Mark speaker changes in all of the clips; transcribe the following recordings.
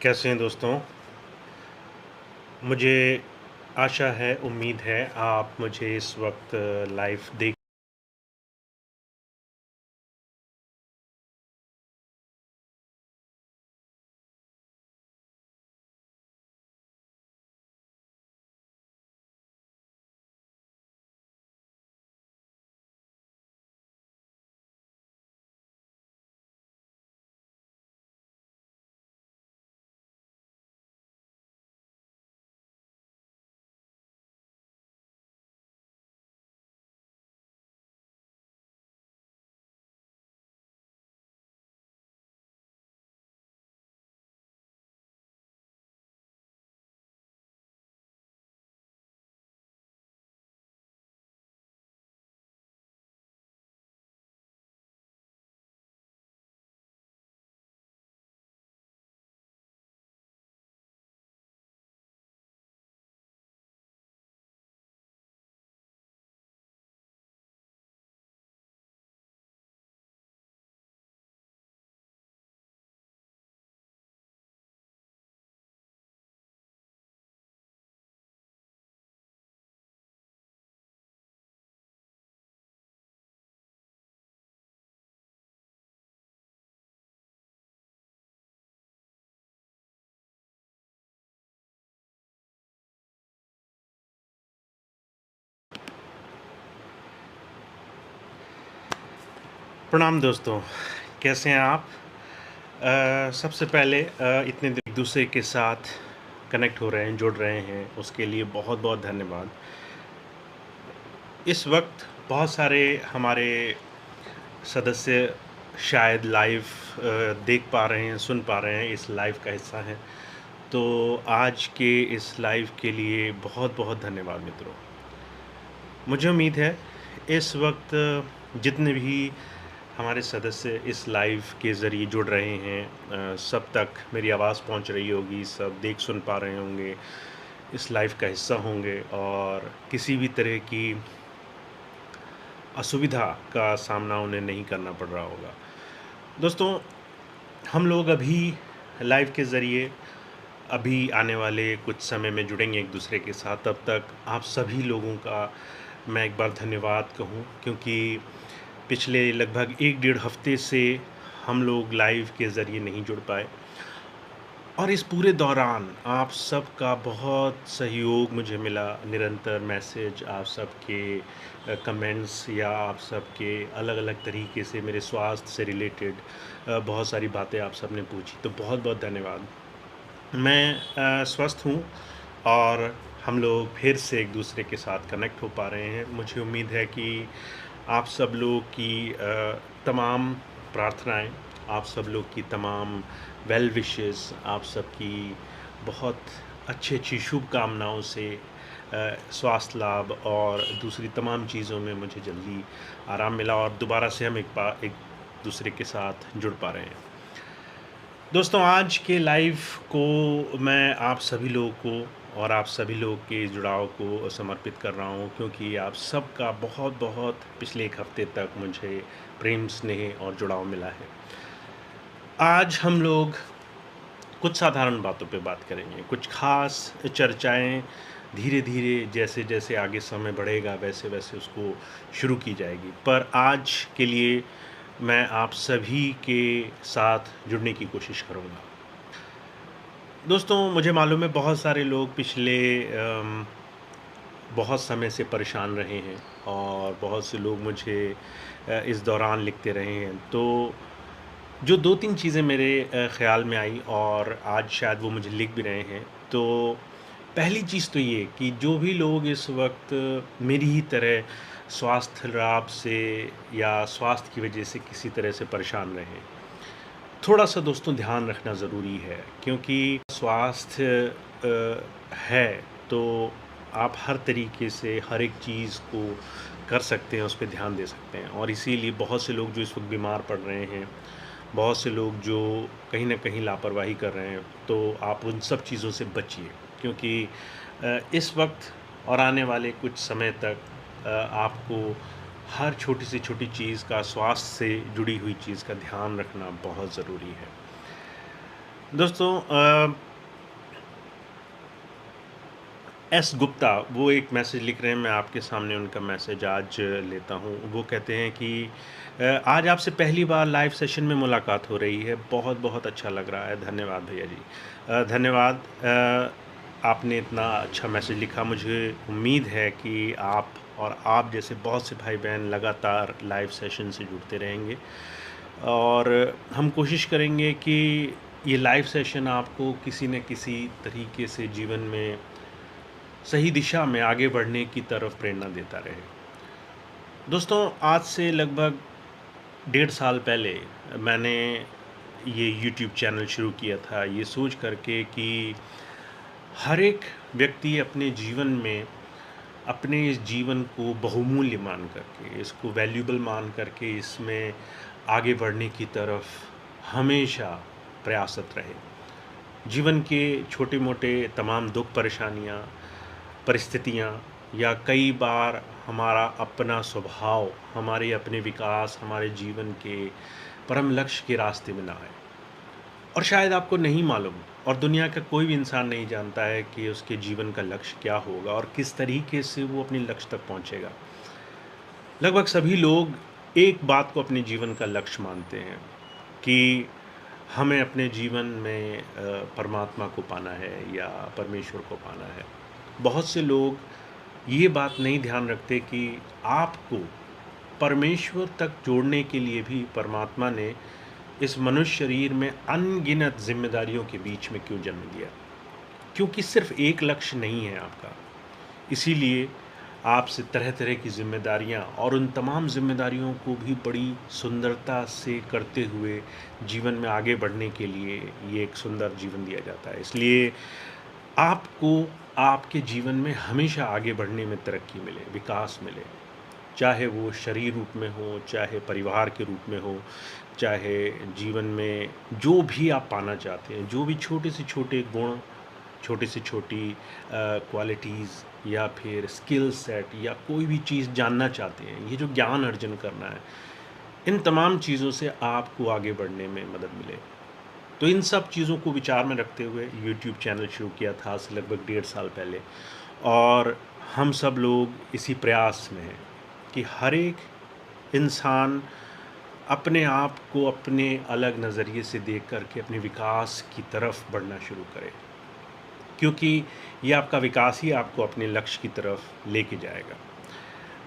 Speaker 1: कैसे हैं दोस्तों? मुझे आशा है, उम्मीद है आप मुझे इस वक़्त लाइव देख। प्रणाम दोस्तों, कैसे हैं आप? सबसे पहले इतने दिन एक-दूसरे के साथ कनेक्ट हो रहे हैं, जुड़ रहे हैं, उसके लिए बहुत-बहुत धन्यवाद। इस वक़्त बहुत सारे हमारे सदस्य शायद लाइव देख पा रहे हैं, सुन पा रहे हैं, इस लाइव का हिस्सा हैं। तो आज के इस लाइव के लिए बहुत-बहुत धन्यवाद मित्रों। मुझे उम्मीद है इस वक़्त जितने भी हमारे सदस्य इस लाइव के ज़रिए जुड़ रहे हैं, सब तक मेरी आवाज़ पहुंच रही होगी, सब देख सुन पा रहे होंगे, इस लाइव का हिस्सा होंगे और किसी भी तरह की असुविधा का सामना उन्हें नहीं करना पड़ रहा होगा। दोस्तों, हम लोग अभी लाइव के ज़रिए अभी आने वाले कुछ समय में जुड़ेंगे एक दूसरे के साथ। तब तक आप सभी लोगों का मैं एक बार धन्यवाद कहूँ, क्योंकि पिछले लगभग 1 डेढ़ हफ्ते से हम लोग लाइव के ज़रिए नहीं जुड़ पाए और इस पूरे दौरान आप सबका बहुत सहयोग मुझे मिला। निरंतर मैसेज, आप सबके कमेंट्स या आप सबके अलग-अलग तरीके से मेरे स्वास्थ्य से रिलेटेड बहुत सारी बातें आप सबने पूछी, तो बहुत-बहुत धन्यवाद। मैं स्वस्थ हूँ और हम लोग फिर से एक दूसरे के साथ कनेक्ट हो पा रहे हैं। मुझे उम्मीद है कि आप सब लोग की तमाम प्रार्थनाएँ, आप सब लोग की तमाम वेल विशेस, आप सबकी बहुत अच्छी-अच्छी शुभकामनाओं से स्वास्थ्य लाभ और दूसरी तमाम चीज़ों में मुझे जल्दी आराम मिला और दोबारा से हम एक दूसरे के साथ जुड़ पा रहे हैं। दोस्तों, आज के लाइव को मैं आप सभी लोगों को और आप सभी लोग के जुड़ाव को समर्पित कर रहा हूँ, क्योंकि आप सबका बहुत-बहुत पिछले 1 हफ्ते तक मुझे प्रेम, स्नेह और जुड़ाव मिला है। आज हम लोग कुछ साधारण बातों पे बात करेंगे, कुछ ख़ास चर्चाएँ धीरे-धीरे जैसे-जैसे आगे समय बढ़ेगा वैसे-वैसे उसको शुरू की जाएगी। पर आज के लिए मैं आप सभी के साथ जुड़ने की कोशिश करूँगा। दोस्तों, मुझे मालूम है बहुत सारे लोग पिछले बहुत समय से परेशान रहे हैं और बहुत से लोग मुझे इस दौरान लिखते रहे हैं। तो जो 2-3 चीज़ें मेरे ख़्याल में आई और आज शायद वो मुझे लिख भी रहे हैं। तो पहली चीज़ तो ये कि जो भी लोग इस वक़्त मेरी ही तरह स्वास्थ्य लाभ से या स्वास्थ्य की वजह से किसी तरह से परेशान रहे हैं, थोड़ा-सा दोस्तों ध्यान रखना ज़रूरी है, क्योंकि स्वास्थ्य है तो आप हर तरीके से हर एक चीज़ को कर सकते हैं, उस पे ध्यान दे सकते हैं और इसीलिए बहुत से लोग जो इस वक़्त बीमार पड़ रहे हैं, बहुत से लोग जो कहीं न कहीं लापरवाही कर रहे हैं, तो आप उन सब चीज़ों से बचिए, क्योंकि इस वक़्त और आने वाले कुछ समय तक आपको हर छोटी से छोटी चीज़ का, स्वास्थ्य से जुड़ी हुई चीज़ का ध्यान रखना बहुत ज़रूरी है। दोस्तों एस गुप्ता वो एक मैसेज लिख रहे हैं, मैं आपके सामने उनका मैसेज आज लेता हूँ। वो कहते हैं कि आज आपसे पहली बार लाइव सेशन में मुलाकात हो रही है, बहुत-बहुत अच्छा लग रहा है। धन्यवाद भैया जी। धन्यवाद। आपने इतना अच्छा मैसेज लिखा, मुझे उम्मीद है कि आप और आप जैसे बहुत से भाई-बहन लगातार लाइव सेशन से जुड़ते रहेंगे और हम कोशिश करेंगे कि ये लाइव सेशन आपको किसी न किसी तरीके से जीवन में सही दिशा में आगे बढ़ने की तरफ प्रेरणा देता रहे। दोस्तों, आज से लगभग 1.5 साल पहले मैंने ये यूट्यूब चैनल शुरू किया था, ये सोच करके कि हर एक व्यक्ति अपने जीवन में अपने इस जीवन को बहुमूल्य मान करके, इसको वैल्यूएबल मान करके इसमें आगे बढ़ने की तरफ हमेशा प्रयासरत रहे। जीवन के छोटे-मोटे तमाम दुःख परेशानियाँ, परिस्थितियाँ या कई बार हमारा अपना स्वभाव, हमारे अपने विकास, हमारे जीवन के परम लक्ष्य के रास्ते में ना आए। और शायद आपको नहीं मालूम और दुनिया का कोई भी इंसान नहीं जानता है कि उसके जीवन का लक्ष्य क्या होगा और किस तरीके से वो अपने लक्ष्य तक पहुँचेगा। लगभग सभी लोग एक बात को अपने जीवन का लक्ष्य मानते हैं कि हमें अपने जीवन में परमात्मा को पाना है या परमेश्वर को पाना है। बहुत से लोग ये बात नहीं ध्यान रखते कि आपको परमेश्वर तक जोड़ने के लिए भी परमात्मा ने इस मनुष्य शरीर में अनगिनत ज़िम्मेदारियों के बीच में क्यों जन्म दिया। क्योंकि सिर्फ़ एक लक्ष्य नहीं है आपका। इसीलिए आपसे तरह-तरह की ज़िम्मेदारियाँ और उन तमाम ज़िम्मेदारियों को भी बड़ी सुंदरता से करते हुए जीवन में आगे बढ़ने के लिए ये एक सुंदर जीवन दिया जाता है। इसलिए आपको आपके जीवन में हमेशा आगे बढ़ने में तरक्की मिले, विकास मिले। चाहे वो शरीर रूप में हो, चाहे परिवार के रूप में हो, चाहे जीवन में जो भी आप पाना चाहते हैं, जो भी छोटे से छोटे गुण, छोटी से छोटी क्वालिटीज़ या फिर स्किल सेट या कोई भी चीज़ जानना चाहते हैं, ये जो ज्ञान अर्जन करना है, इन तमाम चीज़ों से आपको आगे बढ़ने में मदद मिले। तो इन सब चीज़ों को विचार में रखते हुए यूट्यूब चैनल शुरू किया था आज से लगभग 1.5 साल पहले और हम सब लोग इसी प्रयास में हैं कि हर एक इंसान अपने आप को अपने अलग नज़रिए से देख कर के अपने विकास की तरफ बढ़ना शुरू करे। क्योंकि ये आपका विकास ही आपको अपने लक्ष्य की तरफ लेके जाएगा।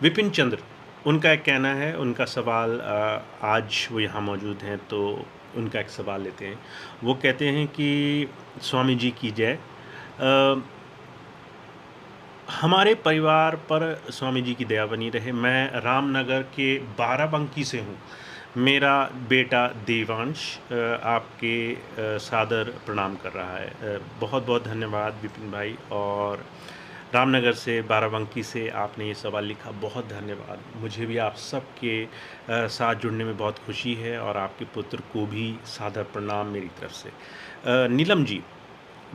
Speaker 1: विपिन चंद्र, उनका एक कहना है, उनका सवाल आज वो यहाँ मौजूद हैं तो उनका एक सवाल लेते हैं। वो कहते हैं कि स्वामी जी की जय। हमारे परिवार पर स्वामी जी की दया बनी रहे। मैं रामनगर के बाराबंकी से हूँ। मेरा बेटा देवांश आपके सादर प्रणाम कर रहा है। बहुत-बहुत धन्यवाद विपिन भाई और रामनगर से बाराबंकी से आपने ये सवाल लिखा, बहुत धन्यवाद। मुझे भी आप सबके साथ जुड़ने में बहुत खुशी है और आपके पुत्र को भी सादर प्रणाम मेरी तरफ से। नीलम जी,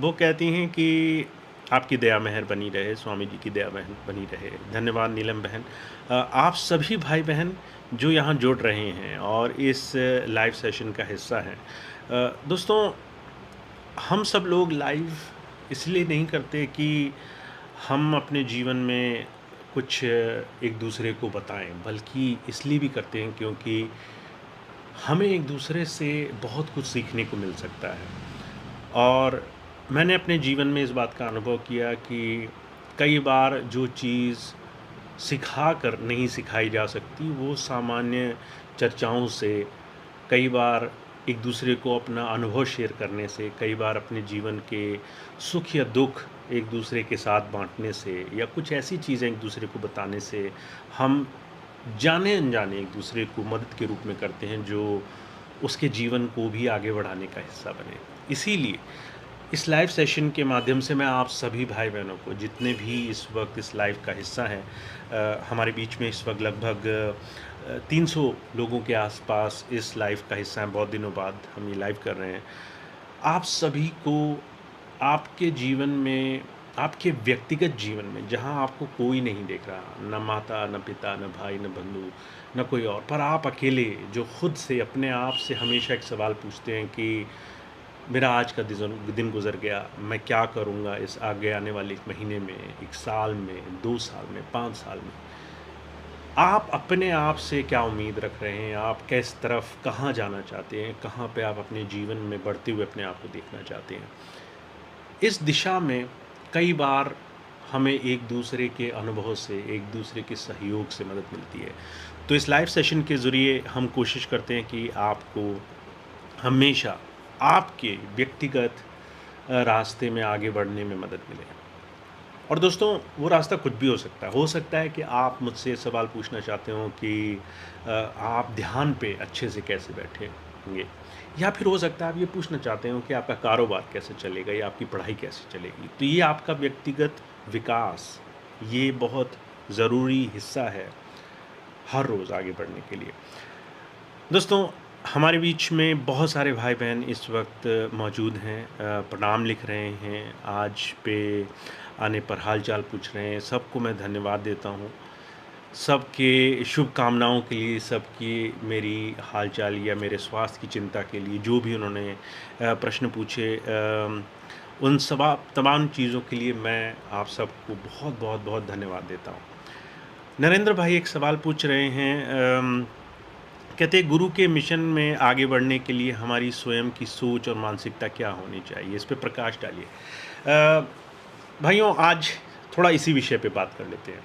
Speaker 1: वो कहती हैं कि आपकी दया मेहर बनी रहे, स्वामी जी की दया मेहर बनी रहे। धन्यवाद नीलम बहन। आप सभी भाई-बहन जो यहाँ जुड़ रहे हैं और इस लाइव सेशन का हिस्सा हैं। दोस्तों, हम सब लोग लाइव इसलिए नहीं करते कि हम अपने जीवन में कुछ एक दूसरे को बताएं, बल्कि इसलिए भी करते हैं क्योंकि हमें एक दूसरे से बहुत कुछ सीखने को मिल सकता है। और मैंने अपने जीवन में इस बात का अनुभव किया कि कई बार जो चीज़ सिखा कर नहीं सिखाई जा सकती, वो सामान्य चर्चाओं से, कई बार एक दूसरे को अपना अनुभव शेयर करने से, कई बार अपने जीवन के सुख या दुख एक दूसरे के साथ बाँटने से या कुछ ऐसी चीज़ें एक दूसरे को बताने से हम जाने-अनजाने एक दूसरे को मदद के रूप में करते हैं, जो उसके जीवन को भी आगे बढ़ाने का हिस्सा बने। इसीलिए इस लाइव सेशन के माध्यम से मैं आप सभी भाई-बहनों को, जितने भी इस वक्त इस लाइव का हिस्सा हैं, हमारे बीच में इस वक्त लगभग 300 लोगों के आसपास इस लाइव का हिस्सा हैं, बहुत दिनों बाद हम ये लाइव कर रहे हैं। आप सभी को आपके जीवन में, आपके व्यक्तिगत जीवन में, जहाँ आपको कोई नहीं देख रहा, न माता, न पिता, न भाई, न बंधु, न कोई और, पर आप अकेले जो खुद से अपने आप से हमेशा एक सवाल पूछते हैं कि मेरा आज का दिन गुज़र गया, मैं क्या करूँगा इस आगे आने वाले 1 महीने में, 1 साल में, 2 साल में, 5 साल में? आप अपने आप से क्या उम्मीद रख रहे हैं? आप किस तरफ कहाँ जाना चाहते हैं? कहाँ पे आप अपने जीवन में बढ़ते हुए अपने आप को देखना चाहते हैं? इस दिशा में कई बार हमें एक-दूसरे के अनुभव से, एक-दूसरे के सहयोग से मदद मिलती है। तो इस लाइव सेशन के ज़रिए हम कोशिश करते हैं कि आपको हमेशा आपके व्यक्तिगत रास्ते में आगे बढ़ने में मदद मिले। और दोस्तों, वो रास्ता कुछ भी हो सकता है। हो सकता है कि आप मुझसे सवाल पूछना चाहते हो कि आप ध्यान पे अच्छे से कैसे बैठे होंगे? या फिर हो सकता है आप ये पूछना चाहते हो कि आपका कारोबार कैसे चलेगा या आपकी पढ़ाई कैसे चलेगी? तो ये आपका व्यक्तिगत विकास, ये बहुत ज़रूरी हिस्सा है हर रोज़ आगे बढ़ने के लिए। दोस्तों, हमारे बीच में बहुत सारे भाई-बहन इस वक़्त मौजूद हैं, प्रणाम लिख रहे हैं, आज पे आने पर हाल-चाल पूछ रहे हैं, सबको मैं धन्यवाद देता हूँ। सबके शुभकामनाओं के लिए, सबकी मेरी हाल-चाल या मेरे स्वास्थ्य की चिंता के लिए जो भी उन्होंने प्रश्न पूछे, उन तमाम चीज़ों के लिए मैं आप सबको बहुत-बहुत बहुत धन्यवाद देता हूँ। नरेंद्र भाई एक सवाल पूछ रहे हैं, कहते हैं गुरु के मिशन में आगे बढ़ने के लिए हमारी स्वयं की सोच और मानसिकता क्या होनी चाहिए? इस पे प्रकाश डालिए। भाइयों, आज थोड़ा इसी विषय पे बात कर लेते हैं।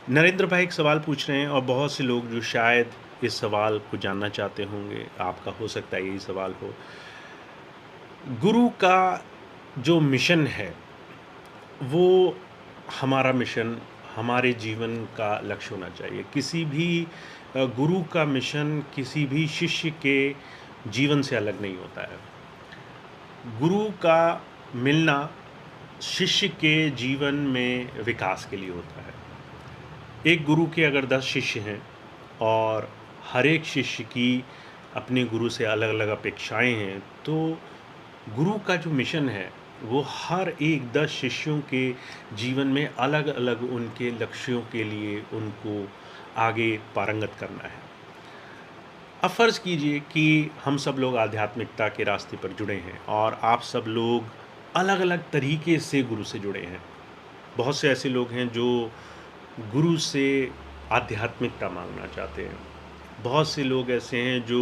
Speaker 1: नरेंद्र भाई एक सवाल पूछ रहे हैं और बहुत से लोग जो शायद इस सवाल को जानना चाहते होंगे, आपका हो सकता है यही सवाल हो। गुरु का जो मिशन है, वो हमारा मिशन, हमारे जीवन का लक्ष्य होना चाहिए। किसी भी गुरु का मिशन किसी भी शिष्य के जीवन से अलग नहीं होता है। गुरु का मिलना शिष्य के जीवन में विकास के लिए होता है। एक गुरु के अगर 10 शिष्य हैं और हर एक शिष्य की अपने गुरु से अलग-अलग अपेक्षाएँ हैं, तो गुरु का जो मिशन है, वो हर एक 10 शिष्यों के जीवन में अलग-अलग उनके लक्ष्यों के लिए उनको आगे पारंगत करना है। अब फ़र्ज़ कीजिए कि हम सब लोग आध्यात्मिकता के रास्ते पर जुड़े हैं और आप सब लोग अलग-अलग तरीके से गुरु से जुड़े हैं। बहुत से ऐसे लोग हैं जो गुरु से आध्यात्मिकता माँगना चाहते हैं। बहुत से लोग ऐसे हैं जो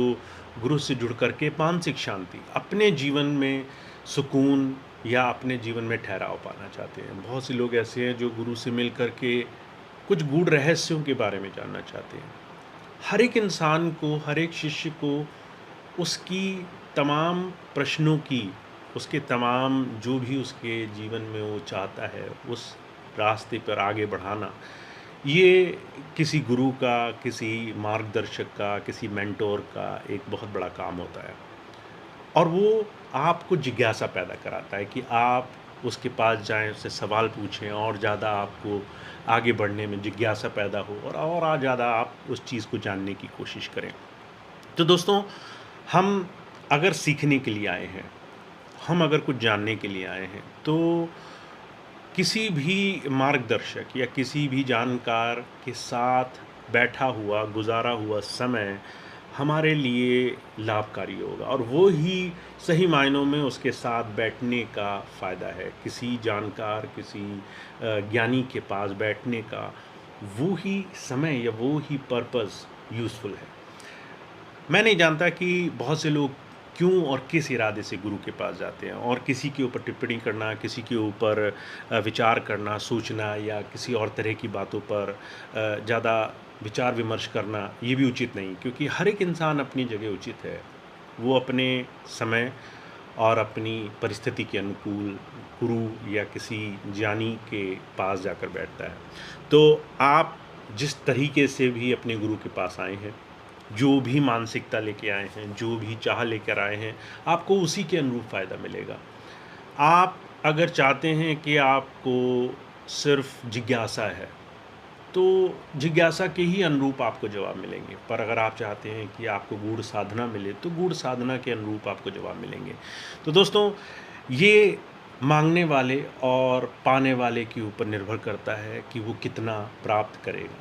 Speaker 1: गुरु से जुड़ कर के मानसिक शांति, अपने जीवन में सुकून या अपने जीवन में ठहराव पाना चाहते हैं। बहुत से लोग ऐसे हैं जो गुरु से मिल कर के कुछ गूढ़ रहस्यों के बारे में जानना चाहते हैं। हर एक इंसान को, हर एक शिष्य को उसकी तमाम प्रश्नों की, उसके तमाम जो भी उसके जीवन में वो चाहता है, उस रास्ते पर आगे बढ़ाना, ये किसी गुरु का, किसी मार्गदर्शक का, किसी मेंटोर का एक बहुत बड़ा काम होता है। और वो आपको जिज्ञासा पैदा कराता है कि आप उसके पास जाएँ, उससे सवाल पूछें और ज़्यादा आपको आगे बढ़ने में जिज्ञासा पैदा हो और ज़्यादा आप उस चीज़ को जानने की कोशिश करें। तो दोस्तों, हम अगर सीखने के लिए आए हैं, हम अगर कुछ जानने के लिए आए हैं, तो किसी भी मार्गदर्शक या किसी भी जानकार के साथ बैठा हुआ, गुज़ारा हुआ समय हमारे लिए लाभकारी होगा और वो ही सही मायनों में उसके साथ बैठने का फ़ायदा है। किसी जानकार, किसी ज्ञानी के पास बैठने का वो ही समय या वो ही पर्पस यूज़फुल है। मैं नहीं जानता कि बहुत से लोग क्यों और किस इरादे से गुरु के पास जाते हैं और किसी के ऊपर टिप्पणी करना, किसी के ऊपर विचार करना, सोचना या किसी और तरह की बातों पर ज़्यादा विचार विमर्श करना, ये भी उचित नहीं, क्योंकि हर एक इंसान अपनी जगह उचित है। वो अपने समय और अपनी परिस्थिति के अनुकूल गुरु या किसी ज्ञानी के पास जाकर बैठता है। तो आप जिस तरीके से भी अपने गुरु के पास आए हैं, जो भी मानसिकता लेके आए हैं, जो भी चाह लेकर आए हैं, आपको उसी के अनुरूप फ़ायदा मिलेगा। आप अगर चाहते हैं कि आपको सिर्फ़ जिज्ञासा है, तो जिज्ञासा के ही अनुरूप आपको जवाब मिलेंगे। पर अगर आप चाहते हैं कि आपको गूढ़ साधना मिले, तो गूढ़ साधना के अनुरूप आपको जवाब मिलेंगे। तो दोस्तों, ये माँगने वाले और पाने वाले के ऊपर निर्भर करता है कि वो कितना प्राप्त करेगा।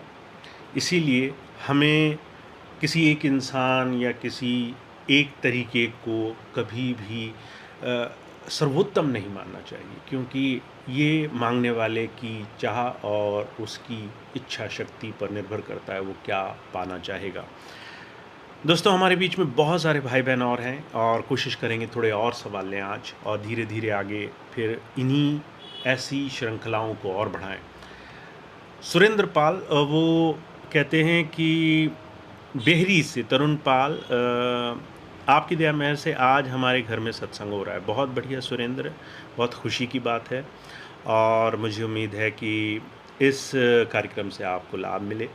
Speaker 1: इसीलिए हमें किसी एक इंसान या किसी एक तरीके को कभी भी सर्वोत्तम नहीं मानना चाहिए, क्योंकि ये माँगने वाले की चाह और उसकी इच्छा शक्ति पर निर्भर करता है वो क्या पाना चाहेगा। दोस्तों, हमारे बीच में बहुत सारे भाई-बहन और हैं और कोशिश करेंगे थोड़े और सवाल लें आज और धीरे-धीरे आगे फिर इन्हीं ऐसी श्रृंखलाओं को और बढ़ाएँ। सुरेंद्र पाल वो कहते हैं कि बेहरी से तरुण पाल, आपकी दया मेहर से आज हमारे घर में सत्संग हो रहा है। बहुत बढ़िया सुरेंद्र, बहुत खुशी की बात है और मुझे उम्मीद है कि इस कार्यक्रम से आपको लाभ मिले।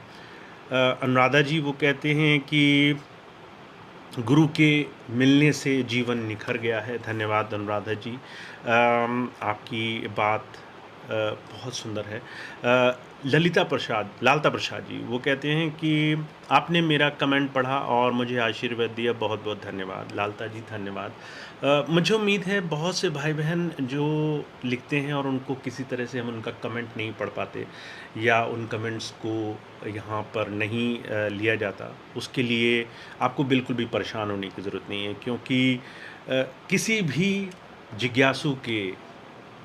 Speaker 1: अनुराधा जी वो कहते हैं कि गुरु के मिलने से जीवन निखर गया है। धन्यवाद अनुराधा जी। आपकी बात बहुत सुंदर है। लालता प्रसाद जी वो कहते हैं कि आपने मेरा कमेंट पढ़ा और मुझे आशीर्वाद दिया, बहुत बहुत धन्यवाद। लालता जी धन्यवाद। मुझे उम्मीद है बहुत से भाई बहन जो लिखते हैं और उनको किसी तरह से हम उनका कमेंट नहीं पढ़ पाते या उन कमेंट्स को यहाँ पर नहीं लिया जाता, उसके लिए आपको बिल्कुल भी परेशान होने की ज़रूरत नहीं है, क्योंकि किसी भी जिज्ञासु के,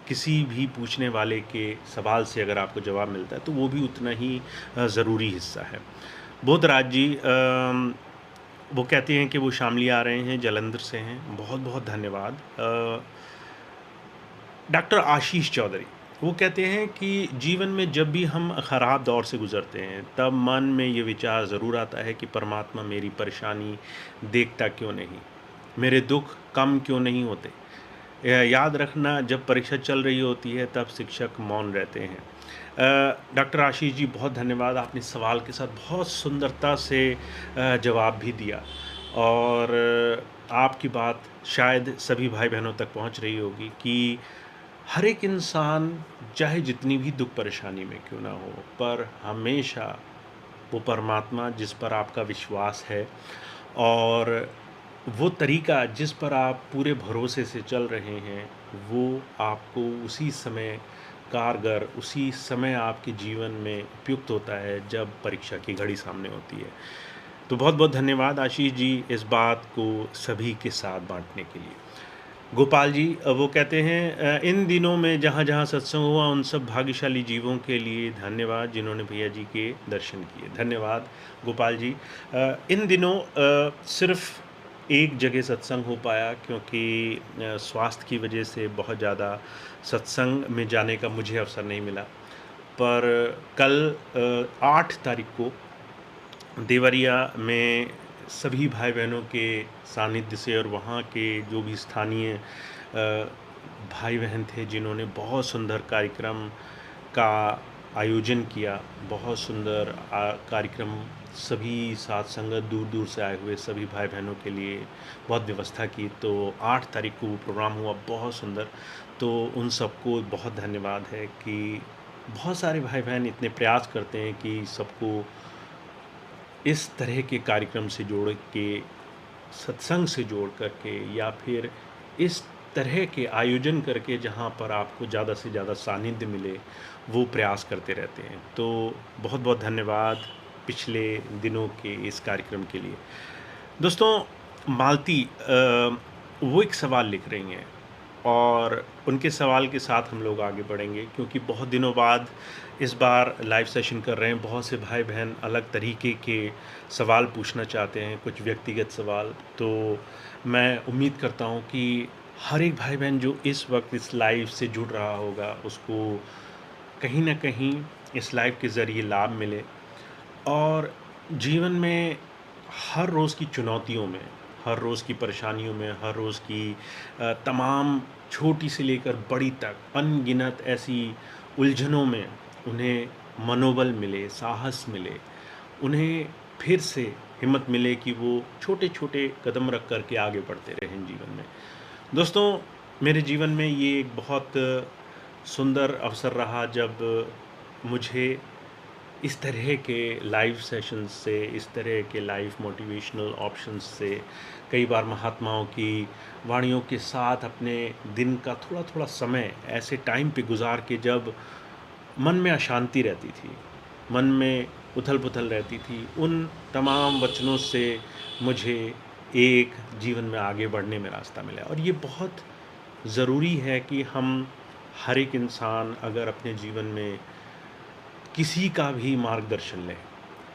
Speaker 1: किसी भी पूछने वाले के सवाल से अगर आपको जवाब मिलता है तो वो भी उतना ही ज़रूरी हिस्सा है। बोधराज जी वो कहते हैं कि वो शामली आ रहे हैं, जलंधर से हैं। बहुत बहुत धन्यवाद। डॉक्टर आशीष चौधरी वो कहते हैं कि जीवन में जब भी हम ख़राब दौर से गुज़रते हैं तब मन में ये विचार ज़रूर आता है कि परमात्मा मेरी परेशानी देखता क्यों नहीं, मेरे दुख कम क्यों नहीं होते। याद रखना, जब परीक्षा चल रही होती है तब शिक्षक मौन रहते हैं। डॉक्टर आशीष जी बहुत धन्यवाद, आपने सवाल के साथ बहुत सुंदरता से जवाब भी दिया और आपकी बात शायद सभी भाई बहनों तक पहुंच रही होगी कि हर एक इंसान चाहे जितनी भी दुख परेशानी में क्यों ना हो, पर हमेशा वो परमात्मा जिस पर आपका विश्वास है और वो तरीका जिस पर आप पूरे भरोसे से चल रहे हैं, वो आपको उसी समय कारगर, उसी समय आपके जीवन में उपयुक्त होता है जब परीक्षा की घड़ी सामने होती है। तो बहुत बहुत धन्यवाद आशीष जी इस बात को सभी के साथ बांटने के लिए। गोपाल जी वो कहते हैं इन दिनों में जहाँ जहाँ सत्संग हुआ उन सब भाग्यशाली जीवों के लिए धन्यवाद जिन्होंने भैया जी के दर्शन किए। धन्यवाद गोपाल जी। इन दिनों सिर्फ एक जगह सत्संग हो पाया, क्योंकि स्वास्थ्य की वजह से बहुत ज़्यादा सत्संग में जाने का मुझे अवसर नहीं मिला। पर कल 8 तारीख को देवरिया में सभी भाई बहनों के सानिध्य से और वहाँ के जो भी स्थानीय भाई बहन थे जिन्होंने बहुत सुंदर कार्यक्रम का आयोजन किया, बहुत सुंदर कार्यक्रम, सभी साथ संगत दूर दूर से आए हुए सभी भाई बहनों के लिए बहुत व्यवस्था की। तो 8 तारीख को वो प्रोग्राम हुआ बहुत सुंदर। तो उन सबको बहुत धन्यवाद है कि बहुत सारे भाई बहन इतने प्रयास करते हैं कि सबको इस तरह के कार्यक्रम से जोड़ के, सत्संग से जोड़ करके या फिर इस तरह के आयोजन करके जहाँ पर आपको ज़्यादा से ज़्यादा सानिध्य मिले, वो प्रयास करते रहते हैं। तो बहुत बहुत धन्यवाद पिछले दिनों के इस कार्यक्रम के लिए। दोस्तों, मालती वो एक सवाल लिख रही हैं और उनके सवाल के साथ हम लोग आगे बढ़ेंगे, क्योंकि बहुत दिनों बाद इस बार लाइव सेशन कर रहे हैं। बहुत से भाई बहन अलग तरीके के सवाल पूछना चाहते हैं, कुछ व्यक्तिगत सवाल। तो मैं उम्मीद करता हूं कि हर एक भाई बहन जो इस वक्त इस लाइव से जुड़ रहा होगा उसको कहीं ना कहीं इस लाइव के ज़रिए लाभ मिले और जीवन में हर रोज़ की चुनौतियों में, हर रोज़ की परेशानियों में, हर रोज़ की तमाम छोटी से लेकर बड़ी तक अनगिनत ऐसी उलझनों में उन्हें मनोबल मिले, साहस मिले, उन्हें फिर से हिम्मत मिले कि वो छोटे छोटे कदम रख कर के आगे बढ़ते रहें जीवन में। दोस्तों, मेरे जीवन में ये एक बहुत सुंदर अवसर रहा जब मुझे इस तरह के लाइव सेशंस से, इस तरह के लाइव मोटिवेशनल ऑप्शंस से, कई बार महात्माओं की वाणियों के साथ अपने दिन का थोड़ा थोड़ा समय ऐसे टाइम पे गुजार के जब मन में अशांति रहती थी, मन में उथल पुथल रहती थी, उन तमाम वचनों से मुझे एक जीवन में आगे बढ़ने में रास्ता मिला। और ये बहुत ज़रूरी है कि हम हर एक इंसान अगर अपने जीवन में किसी का भी मार्गदर्शन लें,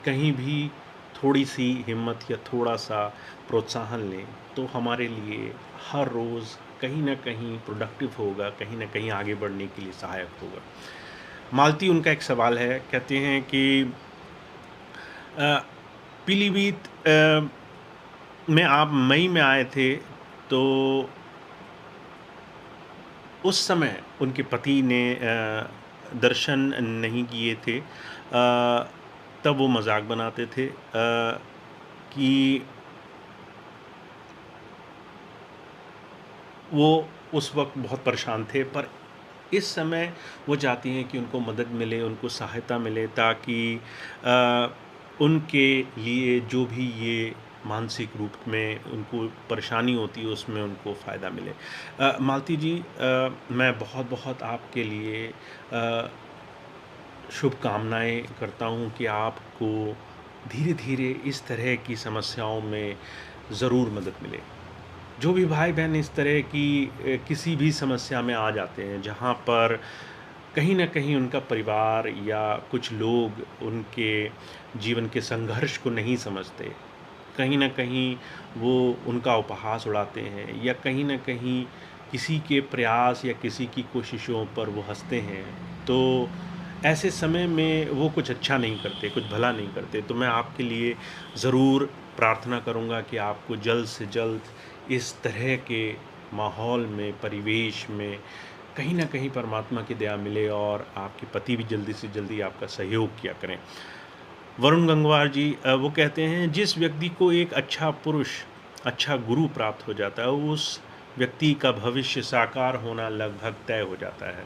Speaker 1: कहीं भी थोड़ी-सी हिम्मत या थोड़ा-सा प्रोत्साहन लें, तो हमारे लिए हर रोज़ कहीं न कहीं प्रोडक्टिव होगा, कहीं न कहीं आगे बढ़ने के लिए सहायक होगा। मालती उनका एक सवाल है, कहते हैं कि अ, पीलीभीत में आप मई में आए थे, तो उस समय उनके पति ने दर्शन नहीं किए थे। तब वो मज़ाक बनाते थे कि वो उस वक़्त बहुत परेशान थे, पर इस समय वो चाहती हैं कि उनको मदद मिले, उनको सहायता मिले, ताकि उनके लिए जो भी ये मानसिक रूप में उनको परेशानी होती है, उसमें उनको फ़ायदा मिले। मालती जी, मैं बहुत-बहुत आपके लिए शुभकामनाएँ करता हूँ कि आपको धीरे-धीरे इस तरह की समस्याओं में ज़रूर मदद मिले। जो भी भाई-बहन इस तरह की किसी भी समस्या में आ जाते हैं, जहाँ पर कहीं न कहीं उनका परिवार या कुछ लोग उनके जीवन के संघर्ष को नहीं समझते, कहीं न कहीं वो उनका उपहास उड़ाते हैं, या कहीं न कहीं किसी के प्रयास या किसी की कोशिशों पर वो हँसते हैं, तो ऐसे समय में वो कुछ अच्छा नहीं करते, कुछ भला नहीं करते। तो मैं आपके लिए ज़रूर प्रार्थना करूँगा कि आपको जल्द से जल्द इस तरह के माहौल में, परिवेश में कहीं न कहीं परमात्मा की दया मिले, और आपके पति भी जल्दी से जल्दी आपका सहयोग किया करें। वरुण गंगवार जी, वो कहते हैं, जिस व्यक्ति को एक अच्छा पुरुष, अच्छा गुरु प्राप्त हो जाता है, उस व्यक्ति का भविष्य साकार होना लगभग तय हो जाता है।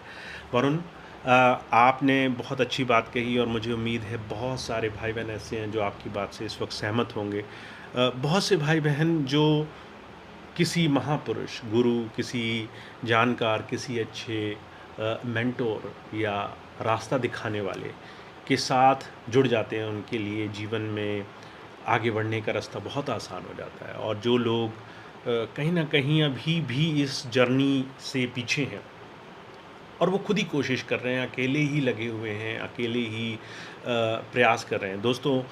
Speaker 1: वरुण, आपने बहुत अच्छी बात कही, और मुझे उम्मीद है बहुत सारे भाई-बहन ऐसे हैं जो आपकी बात से इस वक़्त सहमत होंगे। बहुत से भाई-बहन जो किसी महापुरुष, गुरु, किसी जानकार, किसी अच्छे मेंटोर या रास्ता दिखाने वाले के साथ जुड़ जाते हैं, उनके लिए जीवन में आगे बढ़ने का रास्ता बहुत आसान हो जाता है। और जो लोग कहीं न कहीं अभी भी इस जर्नी से पीछे हैं, और वो खुद ही कोशिश कर रहे हैं, अकेले ही लगे हुए हैं, अकेले ही प्रयास कर रहे हैं। दोस्तों,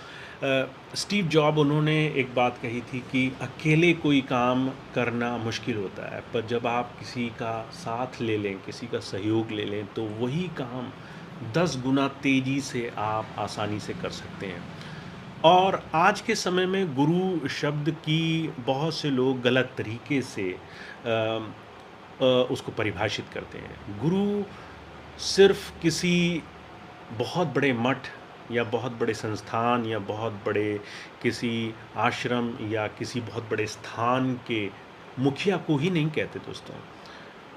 Speaker 1: स्टीव जॉब, उन्होंने एक बात कही थी कि अकेले कोई काम करना मुश्किल होता है, पर जब आप किसी का साथ ले लें, किसी का सहयोग ले लें, तो वही काम 10 गुना तेज़ी से आप आसानी से कर सकते हैं। और आज के समय में गुरु शब्द की बहुत से लोग गलत तरीके से उसको परिभाषित करते हैं। गुरु सिर्फ़ किसी बहुत बड़े मठ या बहुत बड़े संस्थान या बहुत बड़े किसी आश्रम या किसी बहुत बड़े स्थान के मुखिया को ही नहीं कहते दोस्तों।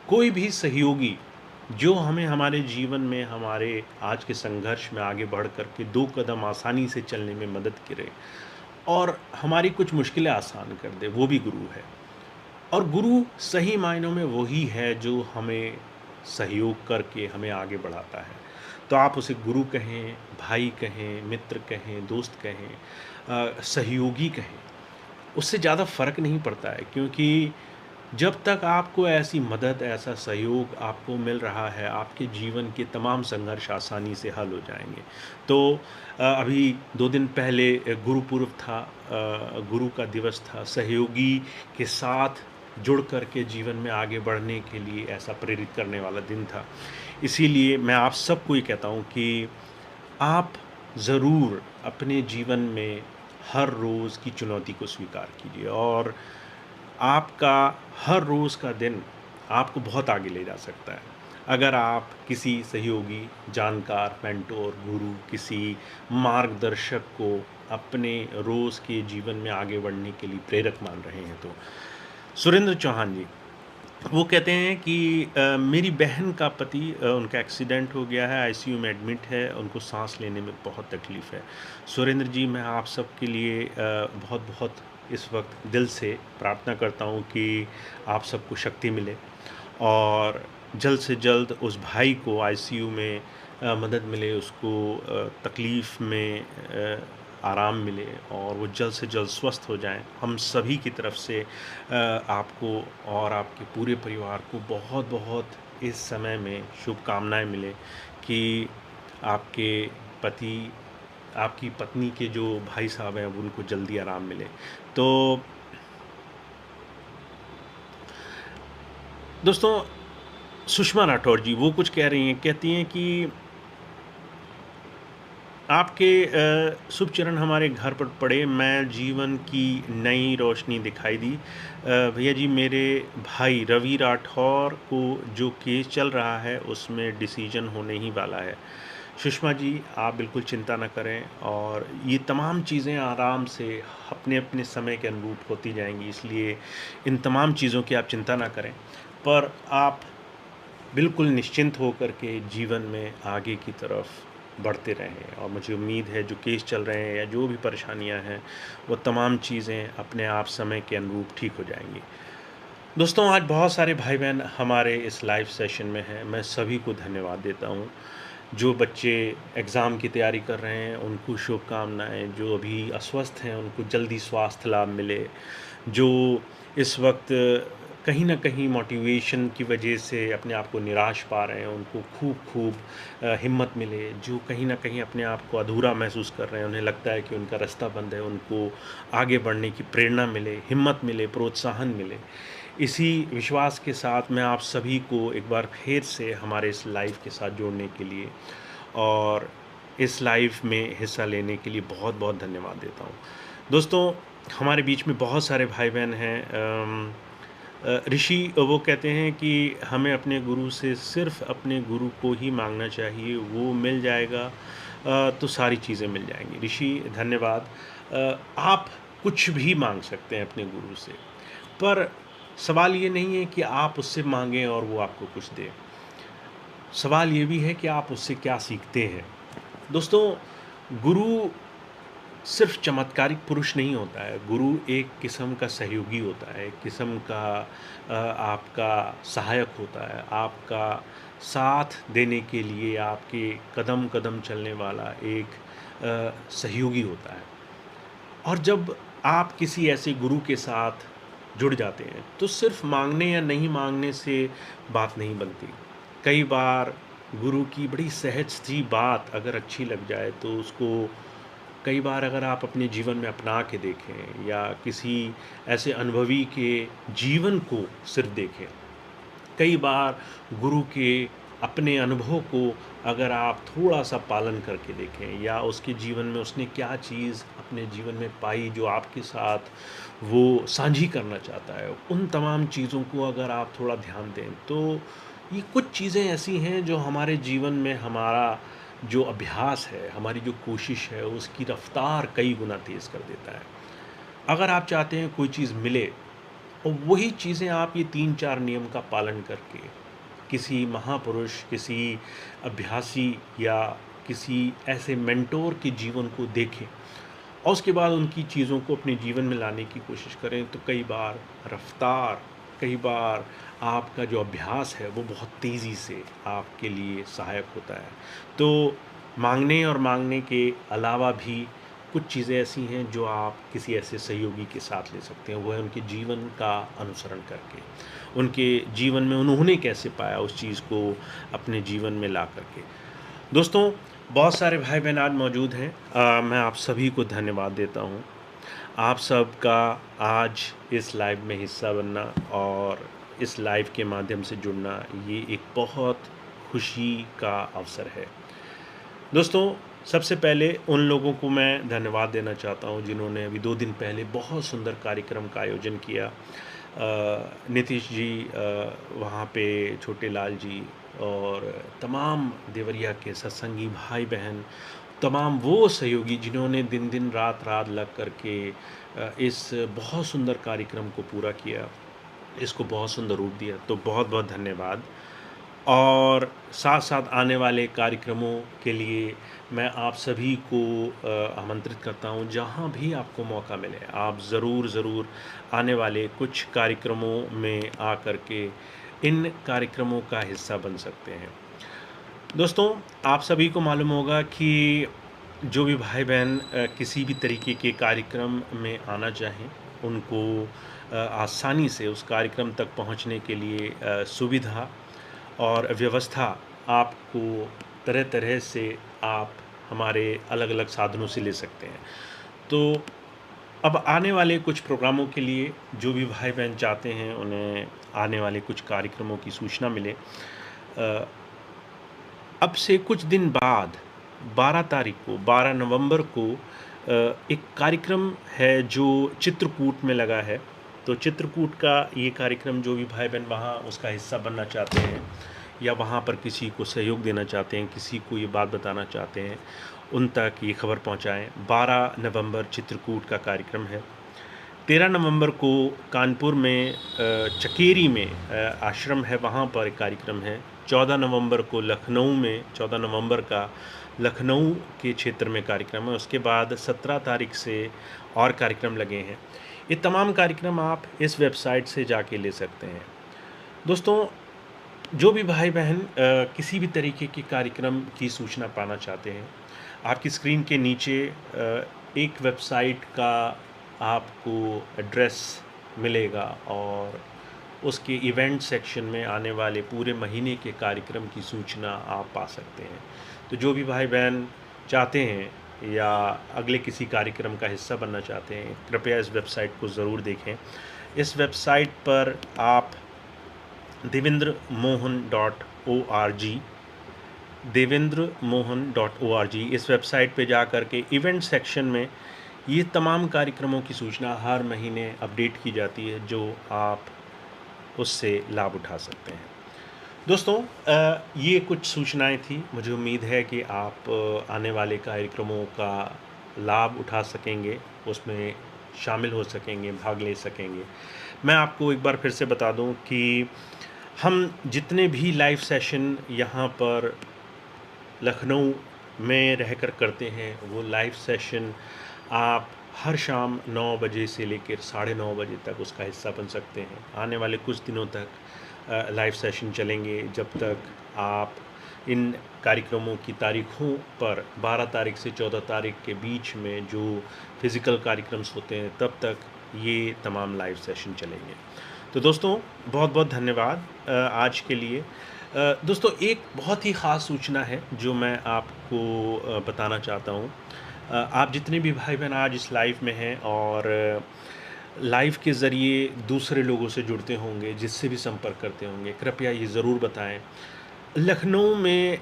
Speaker 1: कोई भी सहयोगी जो हमें हमारे जीवन में, हमारे आज के संघर्ष में आगे बढ़ कर के 2 कदम आसानी से चलने में मदद करे, और हमारी कुछ मुश्किलें आसान कर दे, वो भी गुरु है। और गुरु सही मायनों में वही है जो हमें सहयोग करके हमें आगे बढ़ाता है। तो आप उसे गुरु कहें, भाई कहें, मित्र कहें, दोस्त कहें, सहयोगी कहें, उससे ज़्यादा फ़र्क नहीं पड़ता है, क्योंकि जब तक आपको ऐसी मदद, ऐसा सहयोग आपको मिल रहा है, आपके जीवन के तमाम संघर्ष आसानी से हल हो जाएँगे। तो अभी 2 दिन पहले गुरुपुरब था, गुरु का दिवस था। सहयोगी के साथ जुड़ कर के जीवन में आगे बढ़ने के लिए ऐसा प्रेरित करने वाला दिन था। इसीलिए मैं आप सबको ये कहता हूँ कि आप ज़रूर अपने जीवन में हर रोज़ की चुनौती को स्वीकार कीजिए, और आपका हर रोज़ का दिन आपको बहुत आगे ले जा सकता है। अगर आप किसी सहयोगी, जानकार, मेंटोर, गुरु, किसी मार्गदर्शक को अपने रोज़ के जीवन में आगे बढ़ने के लिए प्रेरक मान रहे हैं तो। सुरेंद्र चौहान जी, वो कहते हैं कि मेरी बहन का पति, उनका एक्सीडेंट हो गया है, आईसीयू में एडमिट है, उनको सांस लेने में बहुत तकलीफ़ है। सुरेंद्र जी, मैं आप सबके लिए बहुत-बहुत इस वक्त दिल से प्रार्थना करता हूँ कि आप सबको शक्ति मिले, और जल्द से जल्द उस भाई को आईसीयू में मदद मिले, उसको तकलीफ़ में आराम मिले और वो जल्द से जल्द स्वस्थ हो जाएं। हम सभी की तरफ से आपको और आपके पूरे परिवार को बहुत बहुत इस समय में शुभकामनाएं मिले कि आपके पति, आपकी पत्नी के जो भाई साहब हैं उनको जल्दी आराम मिले। तो दोस्तों, सुषमा राठौर जी वो कुछ कह रही हैं, कहती हैं कि आपके शुभ चरण हमारे घर पर पड़े, मैं जीवन की नई रोशनी दिखाई दी। भैया जी, मेरे भाई रवि राठौर को जो केस चल रहा है उसमें डिसीजन होने ही वाला है। सुषमा जी, आप बिल्कुल चिंता ना करें और ये तमाम चीज़ें आराम से अपने अपने समय के अनुरूप होती जाएंगी, इसलिए इन तमाम चीज़ों की आप चिंता ना करें। पर आप बिल्कुल निश्चिंत होकर के जीवन में आगे की तरफ बढ़ते रहें और मुझे उम्मीद है जो केस चल रहे हैं या जो भी परेशानियां हैं वो तमाम चीज़ें अपने आप समय के अनुरूप ठीक हो जाएंगी। दोस्तों, आज बहुत सारे भाई बहन हमारे इस लाइव सेशन में हैं, मैं सभी को धन्यवाद देता हूं। जो बच्चे एग्ज़ाम की तैयारी कर रहे हैं उनको शुभकामनाएं, जो अभी अस्वस्थ हैं उनको जल्दी स्वास्थ्य लाभ मिले, जो इस वक्त कहीं ना कहीं मोटिवेशन की वजह से अपने आप को निराश पा रहे हैं उनको खूब खूब हिम्मत मिले, जो कहीं ना कहीं अपने आप को अधूरा महसूस कर रहे हैं, उन्हें लगता है कि उनका रास्ता बंद है, उनको आगे बढ़ने की प्रेरणा मिले, हिम्मत मिले, प्रोत्साहन मिले। इसी विश्वास के साथ मैं आप सभी को एक बार फिर से हमारे इस लाइव के साथ जोड़ने के लिए और इस लाइव में हिस्सा लेने के लिए बहुत बहुत धन्यवाद देता हूँ। दोस्तों, हमारे बीच में बहुत सारे भाई बहन हैं। ऋषि वो कहते हैं कि हमें अपने गुरु से सिर्फ अपने गुरु को ही मांगना चाहिए, वो मिल जाएगा तो सारी चीज़ें मिल जाएंगी। ऋषि धन्यवाद। आप कुछ भी मांग सकते हैं अपने गुरु से, पर सवाल ये नहीं है कि आप उससे मांगें और वो आपको कुछ दे। सवाल ये भी है कि आप उससे क्या सीखते हैं। दोस्तों, गुरु सिर्फ चमत्कारिक पुरुष नहीं होता है, गुरु एक किस्म का सहयोगी होता है, एक किस्म का आपका सहायक होता है, आपका साथ देने के लिए आपके कदम कदम चलने वाला एक सहयोगी होता है। और जब आप किसी ऐसे गुरु के साथ जुड़ जाते हैं तो सिर्फ मांगने या नहीं मांगने से बात नहीं बनती। कई बार गुरु की बड़ी सहज सी बात अगर अच्छी लग जाए तो उसको कई बार अगर आप अपने जीवन में अपना के देखें या किसी ऐसे अनुभवी के जीवन को सिर्फ देखें, कई बार गुरु के अपने अनुभव को अगर आप थोड़ा सा पालन करके देखें या उसके जीवन में उसने क्या चीज़ अपने जीवन में पाई जो आपके साथ वो साझी करना चाहता है, उन तमाम चीज़ों को अगर आप थोड़ा ध्यान दें तो ये कुछ चीज़ें ऐसी हैं जो हमारे जीवन में हमारा जो अभ्यास है, हमारी जो कोशिश है, उसकी रफ्तार कई गुना तेज़ कर देता है। अगर आप चाहते हैं कोई चीज़ मिले और वही चीज़ें आप ये 3-4 नियम का पालन करके किसी महापुरुष, किसी अभ्यासी या किसी ऐसे मेंटोर के जीवन को देखें और उसके बाद उनकी चीज़ों को अपने जीवन में लाने की कोशिश करें तो कई बार रफ्तार, कई बार आपका जो अभ्यास है वो बहुत तेज़ी से आपके लिए सहायक होता है। तो मांगने और मांगने के अलावा भी कुछ चीज़ें ऐसी हैं जो आप किसी ऐसे सहयोगी के साथ ले सकते हैं, वो है उनके जीवन का अनुसरण करके, उनके जीवन में उन्होंने कैसे पाया उस चीज़ को अपने जीवन में ला करके। दोस्तों, बहुत सारे भाई बहन आज मौजूद हैं, मैं आप सभी को धन्यवाद देता हूँ। आप सबका आज इस लाइव में हिस्सा बनना और इस लाइव के माध्यम से जुड़ना ये एक बहुत खुशी का अवसर है। दोस्तों, सबसे पहले उन लोगों को मैं धन्यवाद देना चाहता हूँ जिन्होंने अभी 2 दिन पहले बहुत सुंदर कार्यक्रम का आयोजन किया। नीतीश जी, वहाँ पे छोटे लाल जी और तमाम देवरिया के सत्संगी भाई बहन, तमाम वो सहयोगी जिन्होंने दिन दिन रात रात लग कर के इस बहुत सुंदर कार्यक्रम को पूरा किया, इसको बहुत सुंदर रूप दिया, तो बहुत बहुत धन्यवाद। और साथ साथ आने वाले कार्यक्रमों के लिए मैं आप सभी को आमंत्रित करता हूं, जहां भी आपको मौका मिले आप ज़रूर आने वाले कुछ कार्यक्रमों में आकर के इन कार्यक्रमों का हिस्सा बन सकते हैं। दोस्तों, आप सभी को मालूम होगा कि जो भी भाई-बहन किसी भी तरीके के कार्यक्रम में आना चाहें, उनको आसानी से उस कार्यक्रम तक पहुंचने के लिए सुविधा और व्यवस्था आपको तरह-तरह से आप हमारे अलग-अलग साधनों से ले सकते हैं। तो अब आने वाले कुछ प्रोग्रामों के लिए जो भी भाई-बहन चाहते हैं, उन्हें आने वाले कुछ कार्यक्रमों की सूचना मिले। अ, अब से कुछ दिन बाद 12 तारीख को 12 नवंबर को एक कार्यक्रम है जो चित्रकूट में लगा है। तो चित्रकूट का ये कार्यक्रम जो भी भाई-बहन वहाँ उसका हिस्सा बनना चाहते हैं या वहाँ पर किसी को सहयोग देना चाहते हैं, किसी को ये बात बताना चाहते हैं, उन तक ये खबर पहुँचाएँ। 12 नवंबर चित्रकूट का कार्यक्रम है। 13 नवंबर को कानपुर में चकेरी में आश्रम है, वहाँ पर एक कार्यक्रम है। 14 नवंबर को लखनऊ में 14 नवंबर का लखनऊ के क्षेत्र में कार्यक्रम है। उसके बाद 17 तारीख से और कार्यक्रम लगे हैं। ये तमाम कार्यक्रम आप इस वेबसाइट से जाके ले सकते हैं। दोस्तों, जो भी भाई-बहन किसी भी तरीके के कार्यक्रम की सूचना पाना चाहते हैं, आपकी स्क्रीन के नीचे एक वेबसाइट का आपको एड्रेस मिलेगा और उसके इवेंट सेक्शन में आने वाले पूरे महीने के कार्यक्रम की सूचना आप पा सकते हैं। तो जो भी भाई-बहन चाहते हैं या अगले किसी कार्यक्रम का हिस्सा बनना चाहते हैं, कृपया इस वेबसाइट को ज़रूर देखें। इस वेबसाइट पर आप devendramohan.org इस वेबसाइट पे जा कर के इवेंट सेक्शन में ये तमाम कार्यक्रमों की सूचना हर महीने अपडेट की जाती है, जो आप उससे लाभ उठा सकते हैं। दोस्तों, ये कुछ सूचनाएं थी। मुझे उम्मीद है कि आप आने वाले कार्यक्रमों का लाभ उठा सकेंगे, उसमें शामिल हो सकेंगे, भाग ले सकेंगे। मैं आपको एक बार फिर से बता दूं कि हम जितने भी लाइव सेशन यहाँ पर लखनऊ में रहकर करते हैं, वो लाइव सेशन आप हर शाम 9 बजे से लेकर 9:30 बजे तक उसका हिस्सा बन सकते हैं। आने वाले कुछ दिनों तक लाइव सेशन चलेंगे, जब तक आप इन कार्यक्रमों की तारीखों पर 12 तारीख से 14 तारीख के बीच में जो फिज़िकल कार्यक्रम्स होते हैं, तब तक ये तमाम लाइव सेशन चलेंगे। तो दोस्तों, बहुत-बहुत धन्यवाद आज के लिए। दोस्तों, एक बहुत ही ख़ास सूचना है जो मैं आपको बताना चाहता हूँ। आप जितने भी भाई-बहन आज इस लाइव में हैं और लाइव के ज़रिए दूसरे लोगों से जुड़ते होंगे, जिससे भी संपर्क करते होंगे, कृपया ये ज़रूर बताएं। लखनऊ में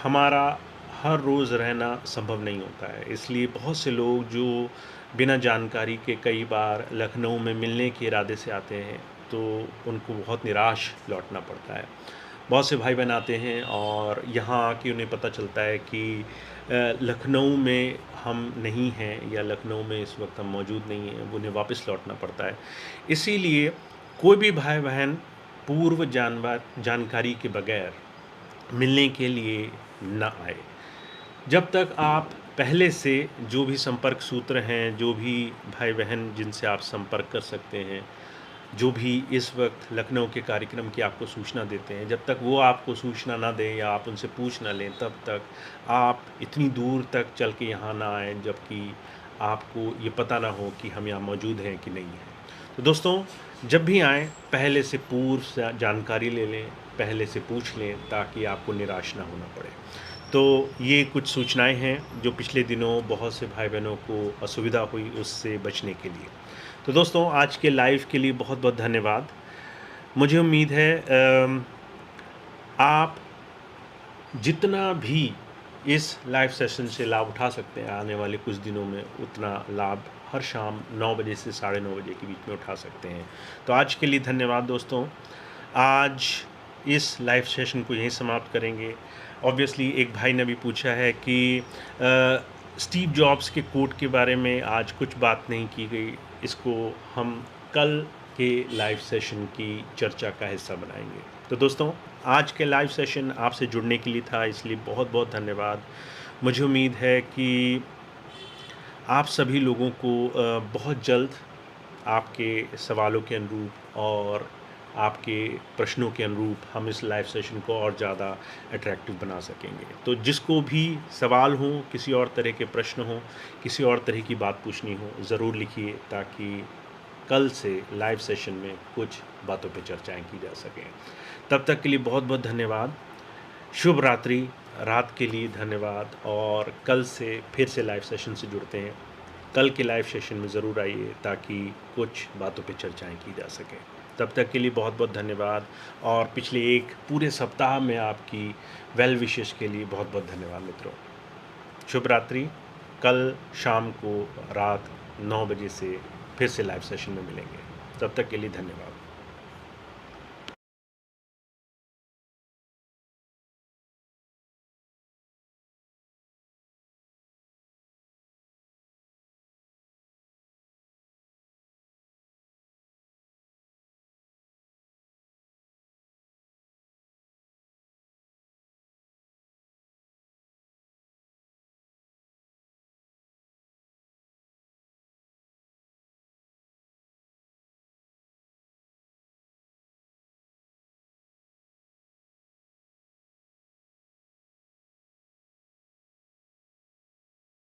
Speaker 1: हमारा हर रोज़ रहना संभव नहीं होता है, इसलिए बहुत से लोग जो बिना जानकारी के कई बार लखनऊ में मिलने के इरादे से आते हैं, तो उनको बहुत निराश लौटना पड़ता है। बहुत से भाई बहन आते हैं और यहाँ आके उन्हें पता चलता है कि लखनऊ में हम नहीं हैं या लखनऊ में इस वक्त हम मौजूद नहीं हैं, उन्हें वापस लौटना पड़ता है। इसीलिए कोई भी भाई बहन पूर्व जानकारी के बगैर मिलने के लिए ना आए। जब तक आप पहले से जो भी संपर्क सूत्र हैं, जो भी भाई बहन जिनसे आप संपर्क कर सकते हैं, जो भी इस वक्त लखनऊ के कार्यक्रम की आपको सूचना देते हैं, जब तक वो आपको सूचना ना दें या आप उनसे पूछ ना लें, तब तक आप इतनी दूर तक चल के यहाँ ना आएँ, जबकि आपको ये पता ना हो कि हम यहाँ मौजूद हैं कि नहीं हैं। तो दोस्तों, जब भी आएँ, पहले से पूर्व से जानकारी ले लें, पहले से पूछ लें, ताकि आपको निराश ना होना पड़े। तो ये कुछ सूचनाएं हैं जो पिछले दिनों बहुत से भाई बहनों को असुविधा हुई, उससे बचने के लिए। तो दोस्तों, आज के लाइव के लिए बहुत बहुत धन्यवाद। मुझे उम्मीद है आप जितना भी इस लाइव सेशन से लाभ उठा सकते हैं आने वाले कुछ दिनों में, उतना लाभ हर शाम 9 बजे से 9:30 बजे के बीच में उठा सकते हैं। तो आज के लिए धन्यवाद दोस्तों। आज इस लाइव सेशन को यहीं समाप्त करेंगे। ऑब्वियसली एक भाई ने भी पूछा है कि स्टीव जॉब्स के कोट के बारे में आज कुछ बात नहीं की गई, इसको हम कल के लाइव सेशन की चर्चा का हिस्सा बनाएंगे। तो दोस्तों, आज के लाइव सेशन आपसे जुड़ने के लिए था, इसलिए बहुत बहुत धन्यवाद। मुझे उम्मीद है कि आप सभी लोगों को बहुत जल्द आपके सवालों के अनुरूप और आपके प्रश्नों के अनुरूप हम इस लाइव सेशन को और ज़्यादा अट्रैक्टिव बना सकेंगे। तो जिसको भी सवाल हो, किसी और तरह के प्रश्न हो, किसी और तरह की बात पूछनी हो, ज़रूर लिखिए ताकि कल से लाइव सेशन में कुछ बातों पे चर्चाएं की जा सकें। तब तक के लिए बहुत बहुत धन्यवाद। शुभ रात्रि। रात के लिए धन्यवाद और कल से फिर से लाइव सेशन से जुड़ते हैं। कल के लाइव सेशन में ज़रूर आइए ताकि कुछ बातों पे चर्चाएं की जा सकें। तब तक के लिए बहुत बहुत धन्यवाद और पिछले एक पूरे सप्ताह में आपकी वेल विशेस के लिए बहुत बहुत धन्यवाद मित्रों। शुभ रात्रि। कल शाम को रात 9 बजे से फिर से लाइव सेशन में मिलेंगे। तब तक के लिए धन्यवाद।